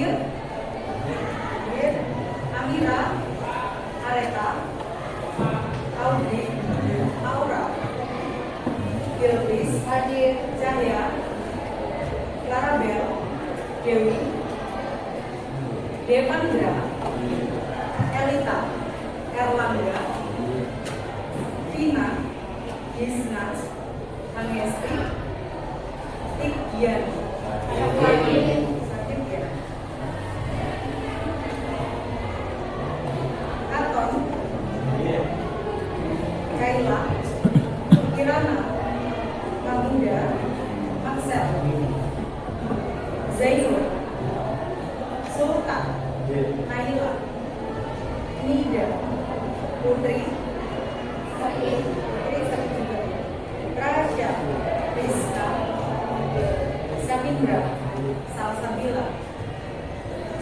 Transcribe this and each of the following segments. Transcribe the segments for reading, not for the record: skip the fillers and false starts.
Amir, Amira, Areta, Audrey, Aura, Bilqis, Hadir, Cahya, Clarabel, Dewi, Devandra, Elita, Erlangga, Vina, Gisna, Angesti, Tikgian, Sakit ya, Katon, Kaila, Kirana, Kamunda, Maksel, Zainur, Sultan, Naila, Nida, Putri, Sakit juga, Rasya, Rizka, Samindra, Salsabila,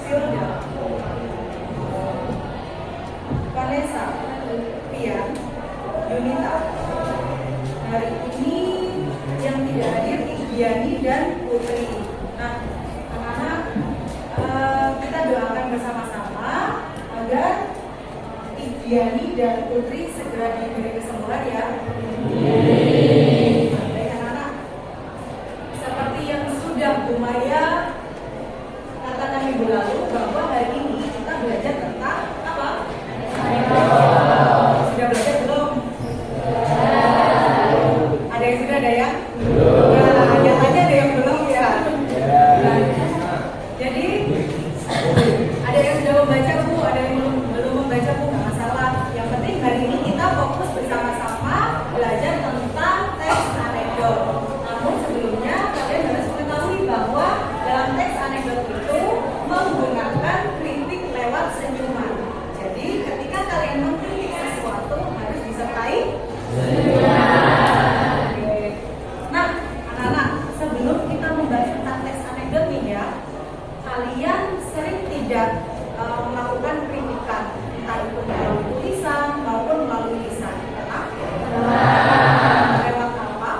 Silda, Vanessa, Pian, Yunita. Hari ini yang tidak hadir Igiani dan Putri. Nah, anak-anak, kita doakan bersama-sama agar Igiani dan Putri segera diberi kesembuhan ya. Baik anak-anak, seperti yang sudah Bu Maya katakan minggu lalu bahwa hari ini kita belajar tentang apa? Sudah belajar belum? Ada yang sudah, ada yang? Nah, nyatanya ada yang belum ya. Nah, jadi ada yang sudah membaca Bu, ada yang belum membaca Bu, nggak masalah. Yang penting hari ini kita fokus bersama-sama belajar tentang teks anekdot. Namun sebelumnya kalian harus mengetahui bahwa dalam teks anekdot itu menggunakan kritik lewat senyuman. Jadi ketika kalian mengkritik sesuatu harus disertai senyuman. Nah, anak-anak, sebelum kita membahas tentang teks anekdot nih ya, kalian sering tidak melakukan kritikan, entah itu melalui tulisan maupun melalui lisan. Lewat apa?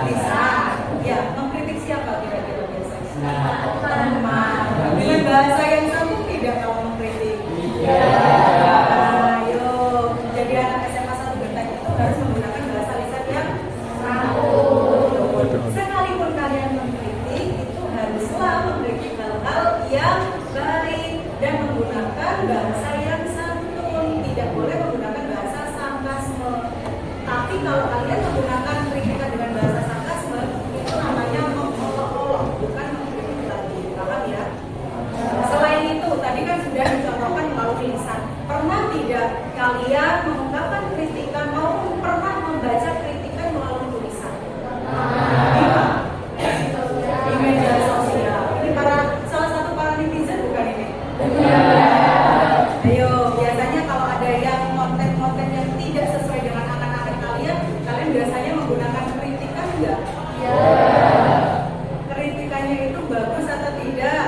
Lisan. Ya, mengkritik siapa kira-kira biasanya? Teman. Dengan bahasa yang santun tidak kalau mengkritik. Ayo, jadi anak SMA 1 Genteng itu harus menggunakan bahasa lisan yang santun. Sekalipun kalian mengkritik, itu haruslah mengkritik hal-hal yang baik dan menggunakan bahasa yang santun. Tidak boleh menggunakan bahasa sarkasme. Tapi kalau kalian menggunakan kritikan dengan bahasa sarkasme, itu namanya mengolok-olok, bukan mengkritik lagi. Paham ya? Selain itu, tadi kan sudah dicontohkan melalui lisan. Pernah tidak kalian mengungkapkan kritikan maupun pernah membaca kritikan melalui tulisan? Di media sosial. Ini salah satu para netizen bukan ini? Ayo, biasanya kalau ada yang konten-konten yang tidak sesuai dengan anak-anak kalian biasanya menggunakan kritikan enggak? Iya. Kritikannya itu bagus atau tidak?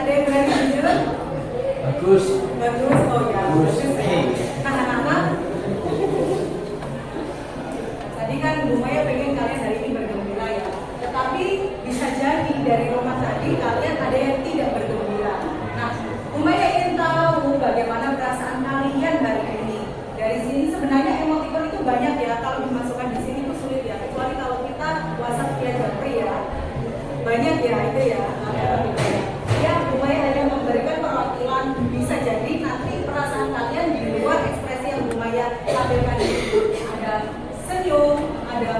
Ada yang berani jujur? Bagus. Oh ya. Bagus. Nah, anak-anak, tadi kan Bu Maya pengen kalian hari ini bergembira ya. Tetapi bisa jadi dari rumah tadi kalian ada yang tidak bergembira. Nah, Bu Maya ingin tahu bagaimana perasaan kalian hari ini. Dari sini sebenarnya emotikon itu banyak ya. Kalau dimasukkan di sini itu sulit ya. Kecuali kalau kita WhatsApp via Japri ya. Banyak ya itu ya. Ya, Bu Maya hanya memberikan perwakilan. Bisa jadi nanti perasaan kalian di luar ekspresi yang Bu Maya tampilkan itu. Ada senyum, ada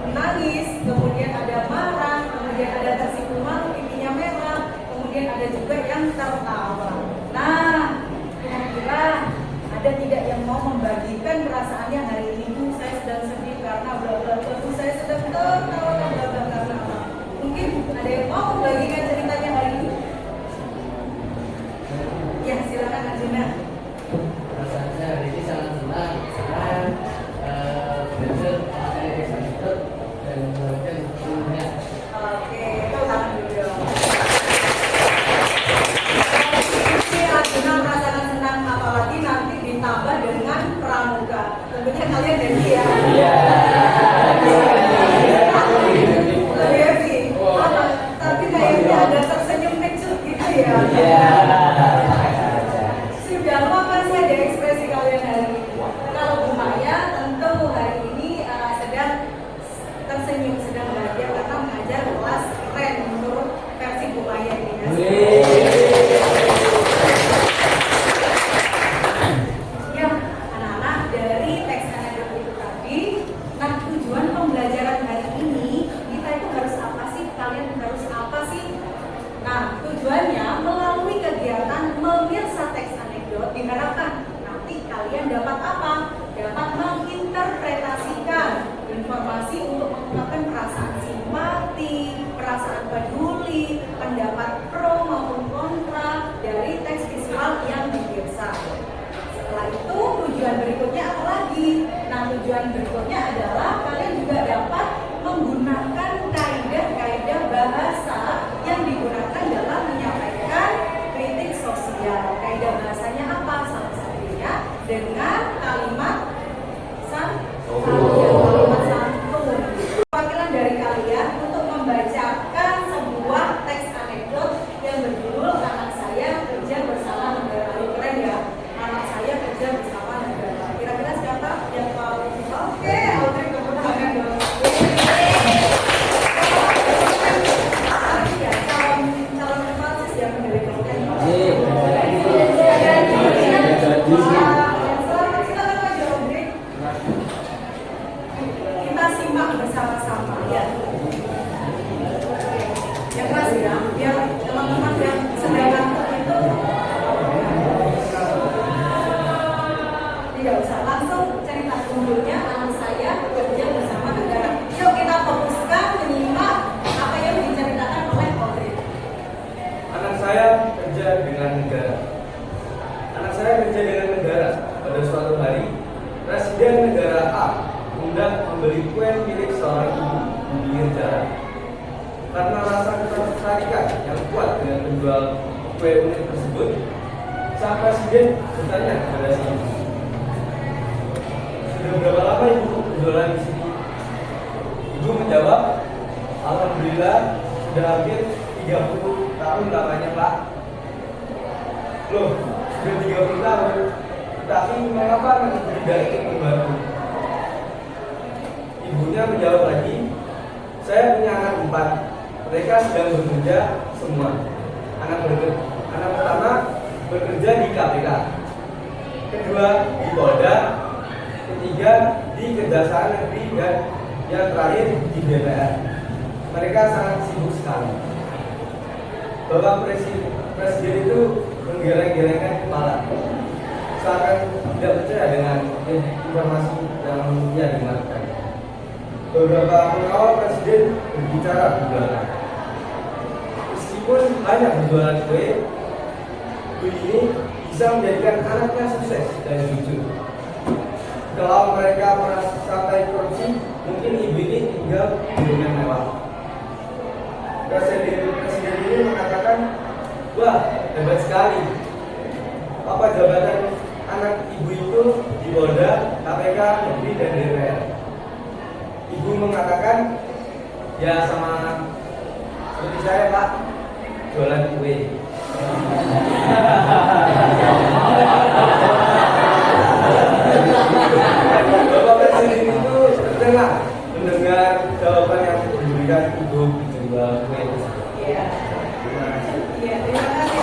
menangis, kemudian ada marah, kemudian ada tersinggung malu, pipinya merah, kemudian ada juga yang tertawa. Nah, kira-kira ada tidak yang mau membagikan perasaannya hari ini? Bu, saya sedang sedih karena bla bla bla. Bu, saya sedang tertawa bla bla bla. Mungkin ada yang mau membagikan ceritanya hari ini? Ya, silakan Arjuna. Perasaan saya hari ini sangat senang karena belajar materi tersebut dan melakukan semuanya. Oke, itu tangan dulu. Si Arjuna merasakan senang, apalagi nanti ditambah dengan pramuka. Tentunya kalian happy ya. Iya. pelajaran berikutnya adalah kalian juga dapat menggunakan kaidah-kaidah bahasa yang digunakan dalam menyampaikan kritik sosial. Kaidah bahasanya apa? Salah satunya dengan kalimat santun. Perwakilan dari kalian untuk membacakan sebuah teks anekdot yang berjudul Anak Saya Kerja Bersama Negara. Keren ya? Anak saya kerja bersama negara. Kira-kira siapa yang tahu? Oke, Audrey tepuk tangan dong. Ya, calon kepala yang mendirikan. Silakan aja Audrey. Kita simak bersama-sama ya. Yang keras ya, biar teman-teman yang sedang ngantuk itu tidak usah langsung cerita dulunya. Anak saya bekerja bersama negara. Yuk kita fokuskan menyimak apa yang diceritakan oleh Audrey. Anak saya kerja dengan negara. Anak saya kerja dengan negara. Pada suatu hari, Presiden negara A hendak membeli kue milik seorang ibu di pinggir jalan. Karena rasa ketertarikan yang kuat dengan penjual kue unik tersebut, sang presiden bertanya kepada si ibu, "Sudah berapa lama ibu berjualan di sini?" Ibu menjawab, "Alhamdulillah sudah hampir 30 tahun lamanya Pak." "Loh, sudah 30 tahun, tapi mengapa tidak ikut membantu?" Ibunya menjawab lagi, "Saya punya anak 4. Mereka sedang bekerja semua. Anak pertama bekerja di KPK, kedua di Polda, ketiga di Kejaksaan Negeri, dan yang terakhir di DPR. Mereka sangat sibuk sekali." Bapak Presiden itu menggeleng-gelengkan kepala, seakan tidak percaya dengan informasi yang ia dengarkan. Beberapa pengawal presiden berbicara di belakang. Meskipun banyak berjualan kue, ibu ini bisa menjadikan anaknya sukses dan jujur. Kalau mereka merasa sampai korupsi, mungkin ibu ini tinggal di rumah mewah. Presiden ini mengatakan, "Wah, hebat sekali. Apa jabatan anak ibu itu di Polda, KPK, Negeri, dan DPR?" Ibu mengatakan, "Ya sama seperti saya Pak, jualan kue." Bapak Presiden itu terdengar mendengar jawaban yang diberikan ibu penjual kue. Iya. Terima kasih. Iya, terima kasih.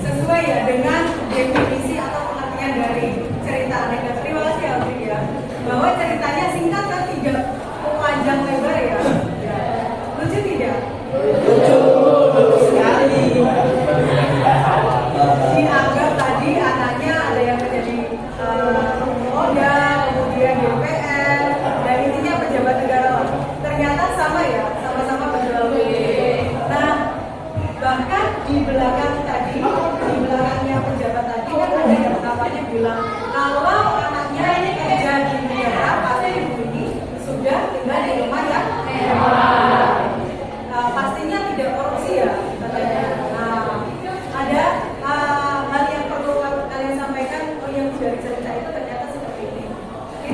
Sesuai ya dengan definisi atau pengertian dari cerita anekdot. Terima kasih Audrey ya. Bahwa ceritanya singkat dan tidak panjang lebar ya. Ya. Lucu tidak? Lucu sekali. Dianggap tadi anaknya ada yang menjadi Polda, kemudian DPR, dan intinya pejabat negara. Ternyata sama ya, sama-sama penjual kue. Nah, bahkan di belakang tadi, di belakangnya pejabat tadi kan ada yang namanya bilang kalau anaknya ini kerja di negara, pasti ibu ini sudah tinggal di rumah yang mewah. Pastinya tidak korupsi ya katanya. Nah, ada hal yang perlu kalian sampaikan. Oh, yang dari cerita itu ternyata seperti ini. Oke?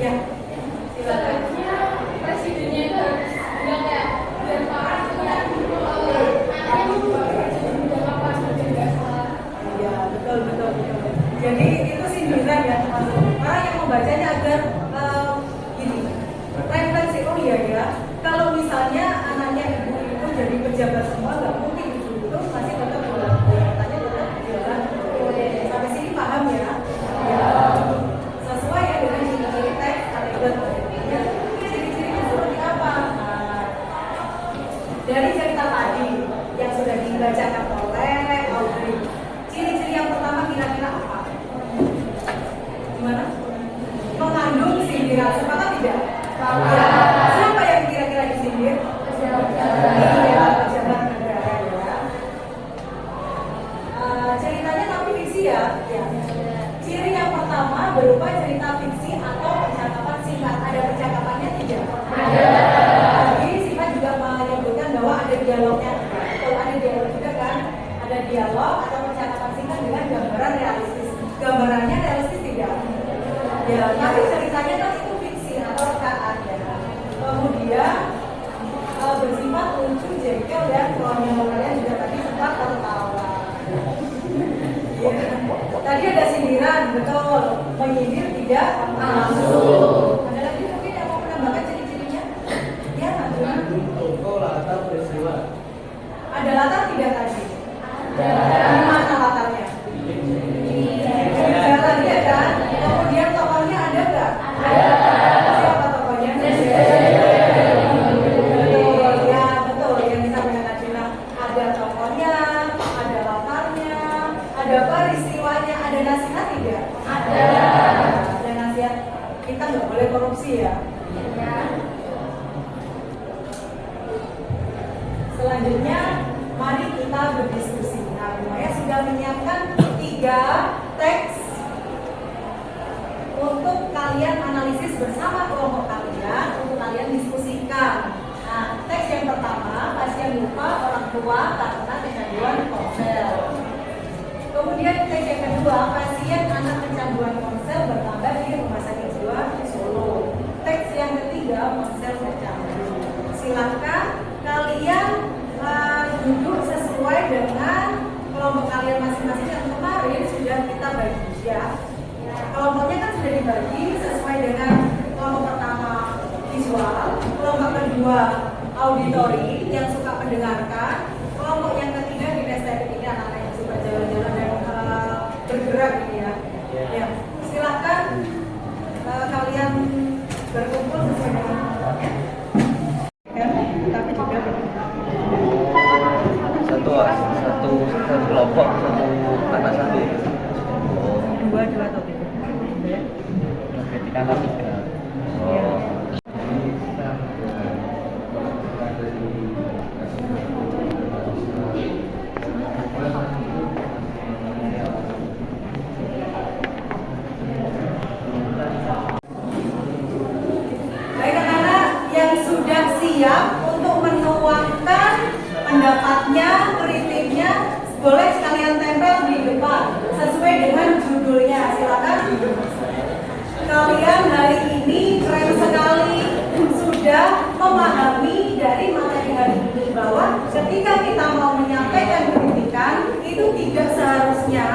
Ya, silakan. Presidennya itu harus bilang kayak biar parah anaknya udah kapan nggak salah. Iya, betul. Jadi itu sindiran ya teman-teman. Orang yang membacanya agar gini, referensi. Oh iya ya, kalau misalnya anaknya ibu itu jadi pejabat semua, nggak mungkin ibu itu masih tetap jualan kue. Katanya tetap jualan kue. Sampai sini paham ya? Ya. Sesuai ya dengan ciri-ciri teks anekdot. Ya. Ciri-cirinya seperti apa? Nah, dari cerita tadi yang sudah dibacakan oleh Audrey, ciri-ciri yang pertama kira-kira apa? Gimana? Mengandung sindiran. Sepakat tidak? Ya. Siapa yang kira-kira disindir? Iya, pejabat negara ya. berupa cerita fiksi atau percakapan singkat. Ada percakapannya tidak? Ada. Jadi sifat juga menyebutkan bahwa ada dialognya. Kalau ada dialog juga kan, ada dialog atau percakapan singkat dengan gambaran realistis. Gambarannya realistis tidak? Ya, tapi ceritanya kan itu fiksi atau rekaan ya. Kemudian bersifat lucu, jengkel dan kalau kalian juga tadi sempat tertawa. Ya. Tadi ada sindiran, betul. Menyindir tidak langsung. Ada lagi mungkin yang mau menambahkan ciri-cirinya? Ya, Najwa. Tokoh latar peristiwa. Ada latar tidak tadi? Di mana latarnya? Jalan ya kan? Kemudian tokohnya ada nggak? Siapa tokohnya? Betul, ya betul. Yang disampaikan tadi ada tokohnya, ada latarnya, ada peristiwanya, ada nasihat tidak? Ada. Ada nasihat. Kita nggak boleh korupsi ya. Selanjutnya, mari kita berdiskusi. Nah, saya sudah menyiapkan 3 teks untuk kalian analisis bersama kelompok kalian, untuk kalian diskusikan. Nah, teks yang pertama, pasien lupa orang tua karena kecanduan ponsel. Kemudian teks yang kedua, pasien anak kecanduan ponsel bertambah di Rumah Sakit Jiwa Solo. Teks yang ketiga, ponsel tercandu. Silakan kalian duduk sesuai dengan kelompok kalian masing-masing yang kemarin sudah kita bagi ya. Kelompoknya kan sudah dibagi sesuai dengan kelompok pertama visual, kelompok kedua auditori yang suka mendengarkan, kelompok yang ketiga kinestetik ini anak-anak yang suka jalan-jalan dan bergerak gitu ya. Ya, silakan kalian berkumpul sesuai dengan kelompoknya. Tapi juga satu kelompok, satu anak satu. dua atau tiga. Ketika anak tiga. Baik anak-anak yang sudah siap untuk menuangkan pendapatnya, kritiknya, boleh sekalian tempel di depan sesuai dengan judulnya. Silakan. Kalian hari ini keren sekali sudah memahami dari materi hari ini bahwa ketika kita mau menyampaikan kritikan itu tidak seharusnya